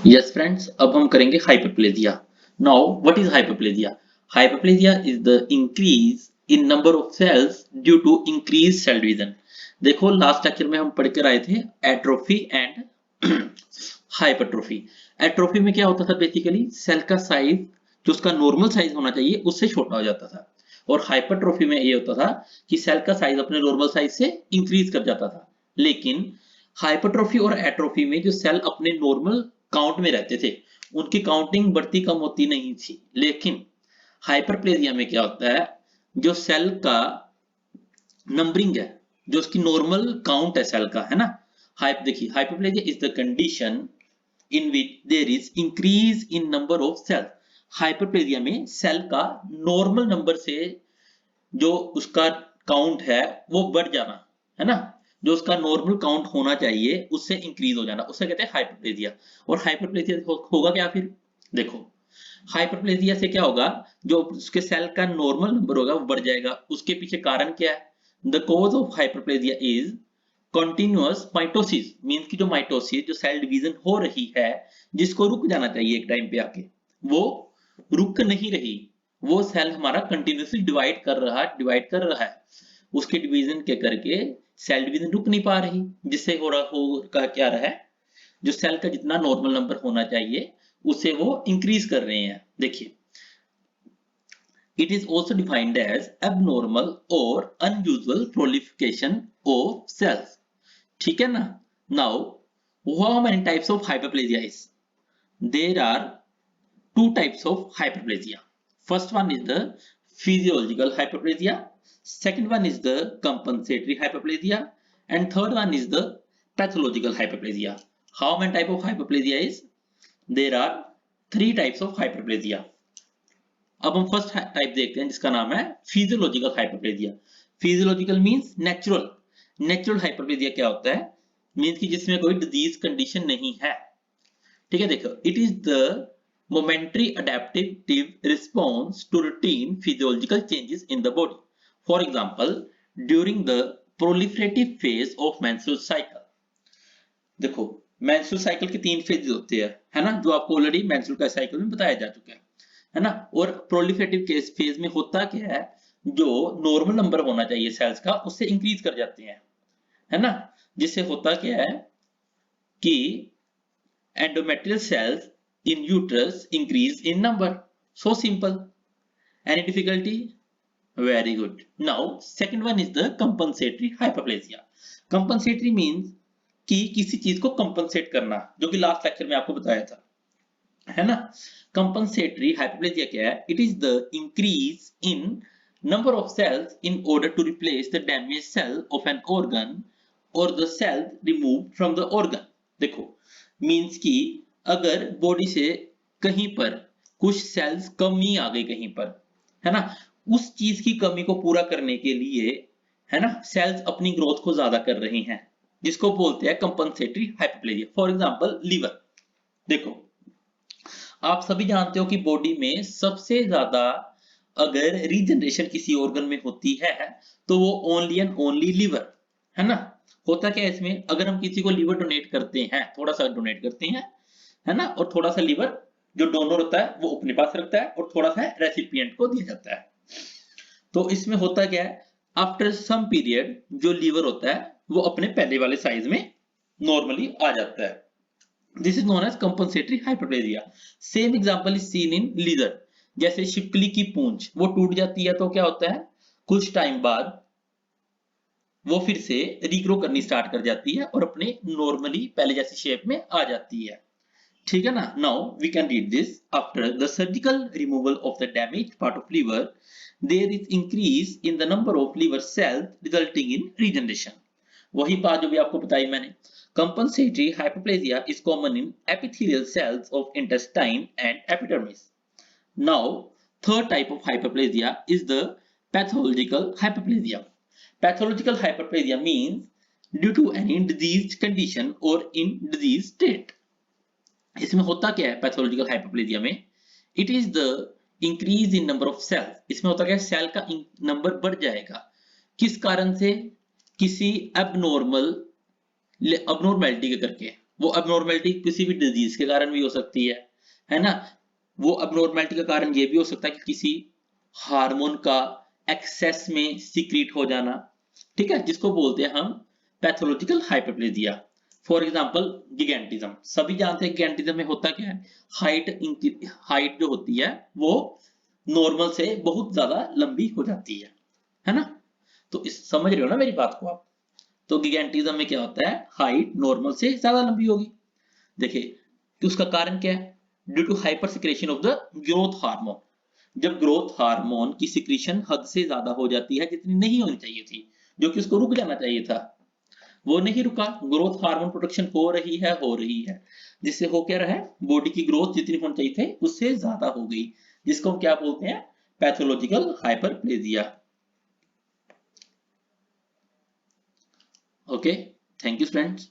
Yes friends, अब हम करेंगे hyperplasia. Now, what is hyperplasia? Hyperplasia is the increase in number of cells due to increased cell division. देखो last lecture में हम पढ़ कर आए थे एट्रोफी एंड हाइपरट्रोफी. एट्रोफी में क्या होता था बेसिकली सेल का साइज जो उसका नॉर्मल साइज होना चाहिए उससे छोटा हो जाता था, और हाइपरट्रोफी में ये होता था कि सेल का साइज अपने नॉर्मल साइज से इंक्रीज कर जाता था. लेकिन हाइपरट्रोफी और एट्रोफी में जो सेल अपने नॉर्मल काउंट में रहते थे उनकी काउंटिंग बढ़ती कम होती नहीं थी. लेकिन हाइपरप्लेजिया में क्या होता है, जो सेल का नंबरिंग है, जो उसकी नॉर्मल काउंट है सेल का, है ना. देखिए hyperplasia is the condition in which there is increase in number of cell. Hyperplasia में सेल का नॉर्मल नंबर से जो उसका काउंट है वो बढ़ जाना, है ना. जो उसका नॉर्मल काउंट होना चाहिए उससे इंक्रीज हो जाना, उससे कहते हैं हाइपरप्लेजिया. और हाइपरप्लेजिया होगा क्या फिर, देखो हाइपरप्लेजिया से क्या होगा, जो उसके सेल का नॉर्मल नंबर होगा वो बढ़ जाएगा. उसके पीछे कारण क्या है, the cause of hyperplasia is continuous mitosis. Means की जो माइटोसिस, जो सेल डिवीजन हो रही है, जिसको रुक जाना चाहिए एक टाइम पे आके, वो रुक नहीं रही. वो सेल हमारा कंटिन्यूसली डिवाइड कर रहा है. उसके डिवीजन के करके सेल डिवीजन रुक नहीं पा रही, जिससे क्या रहा है, जो सेल का जितना नॉर्मल नंबर होना चाहिए उसे वो इंक्रीज कर रहे हैं. देखिए it is also defined as abnormal और unusual proliferation of cells. ठीक है ना. Now how many types of hyperplasia is? There are two types of hyperplasia. First one is the physiological hyperplasia, second one is the compensatory hyperplasia, and third one is the pathological hyperplasia. How many type of hyperplasia is? There are three types of hyperplasia. अब हम first type देखते हैं जिसका नाम है physiological hyperplasia. Physiological means natural. Natural hyperplasia क्या होता है, मींस कि जिसमें कोई डिजीज कंडीशन नहीं है. ठीक है, देखो it is the momentary adaptive response to routine physiological changes in the body. For example, during the proliferative phase of menstrual cycle. देखो मेंस्ट्रुअल साइकिल के तीन फेजेस होते हैं, है ना, जो आपको ऑलरेडी मेंस्ट्रुअल का साइकिल में बताया जा चुका है ना. और प्रोलिफरेटिव केस फेज में होता क्या है, जो नॉर्मल नंबर होना चाहिए सेल्स का उससे इंक्रीज कर जाते हैं, है ना. जिससे होता क्या है कि endometrial cells in uterus increase in number. So simple. Any difficulty? Very good. Now second one is the compensatory hyperplasia. Compensatory means कि किसी चीज को कंपनसेट करना, जो कि लास्ट लेक्चर में आपको बताया था, है ना. कंपनसेटरी हाइपरप्लेजिया क्या है, it is the increase in number of cells in order to replace the damage cell of an organ और the cell removed from the organ. देखो मींस कि अगर बॉडी से कहीं पर कुछ सेल्स कमी आ गई कहीं पर, है ना, उस चीज की कमी को पूरा करने के लिए, है ना, सेल्स अपनी ग्रोथ को ज्यादा कर रही हैं, जिसको बोलते हैं compensatory hyperplasia. For example liver. देखो आप सभी जानते हो कि बॉडी में सबसे ज्यादा अगर रीजनरेशन किसी ऑर्गन में होती है तो वो ओनली एंड ओनली लीवर, है ना. होता क्या है इसमें, अगर हम किसी को लीवर डोनेट करते हैं, थोड़ा सा डोनेट करते हैं, है ना, और थोड़ा सा लीवर जो डोनर होता है वो अपने पास रखता है और थोड़ा सा रेसिपिएंट को दिया जाता है. तो इसमें होता क्या है, आफ्टर सम पीरियड जो लीवर होता है वो अपने पहले वाले साइज में नॉर्मली आ जाता है. This is known as compensatory hyperplasia. Same example is seen in lizard. जैसे छिपकली की पूंछ वो टूट जाती है तो क्या होता है, कुछ टाइम बाद वो फिर से रीग्रो करनी स्टार्ट कर जाती है और अपने नॉर्मली पहले जैसी शेप में आ जाती है. ठीक है ना. Now we can read this. After the surgical removal of the damaged part of liver there is increase in the number of liver cells resulting in regeneration. वही बात जो भी आपको बताई मैंने. Compensatory hyperplasia is common in epithelial cells of intestine and epidermis. Now, third type of hyperplasia is the pathological hyperplasia. Pathological hyperplasia means due to any diseased condition or in disease state. इसमें होता क्या है pathological hyperplasia में, it is the increase in number of cells. इसमें होता क्या है, cell का नंबर बढ़ जाएगा. किस कारण से, किसी एबनॉर्मलिटी के करके, वो अबनॉर्मेलिटी किसी भी डिजीज के कारण भी हो सकती है ना। वो अबनॉर्मेलिटी का कारण ये भी हो सकता है कि किसी हार्मोन का एक्सेस में सीक्रेट हो जाना, ठीक है, जिसको बोलते हैं हम पैथोलॉजिकल हाइपरप्लेजिया। फॉर एग्जांपल गिगेंटिज्म, सभी जानते हैं गिगेंटिज्म में होता क्या है, हाइट जो होती है वो नॉर्मल से बहुत ज्यादा लंबी हो जाती है ना। तो इस समझ रहे हो ना मेरी बात को आप। तो गिगेंटिज्म में क्या होता है, हाइट नॉर्मल से ज्यादा लंबी होगी। देखिए कि उसका कारण क्या है, due to hyper secretion of the growth hormone. जब ग्रोथ हार्मोन की सिक्रीशन हद से ज्यादा हो जाती है, जितनी नहीं होनी चाहिए थी, जो कि उसको रुक जाना चाहिए था, वो नहीं रुका, ग्रोथ हार्मोन प्रोडक्शन हो रही है, जिससे हो क्या रहा है, बॉडी की ग्रोथ जितनी होनी चाहिए थी उससे ज्यादा हो गई, जिसको हम क्या बोलते हैं, pathological hyperplasia. Okay, thank you friends.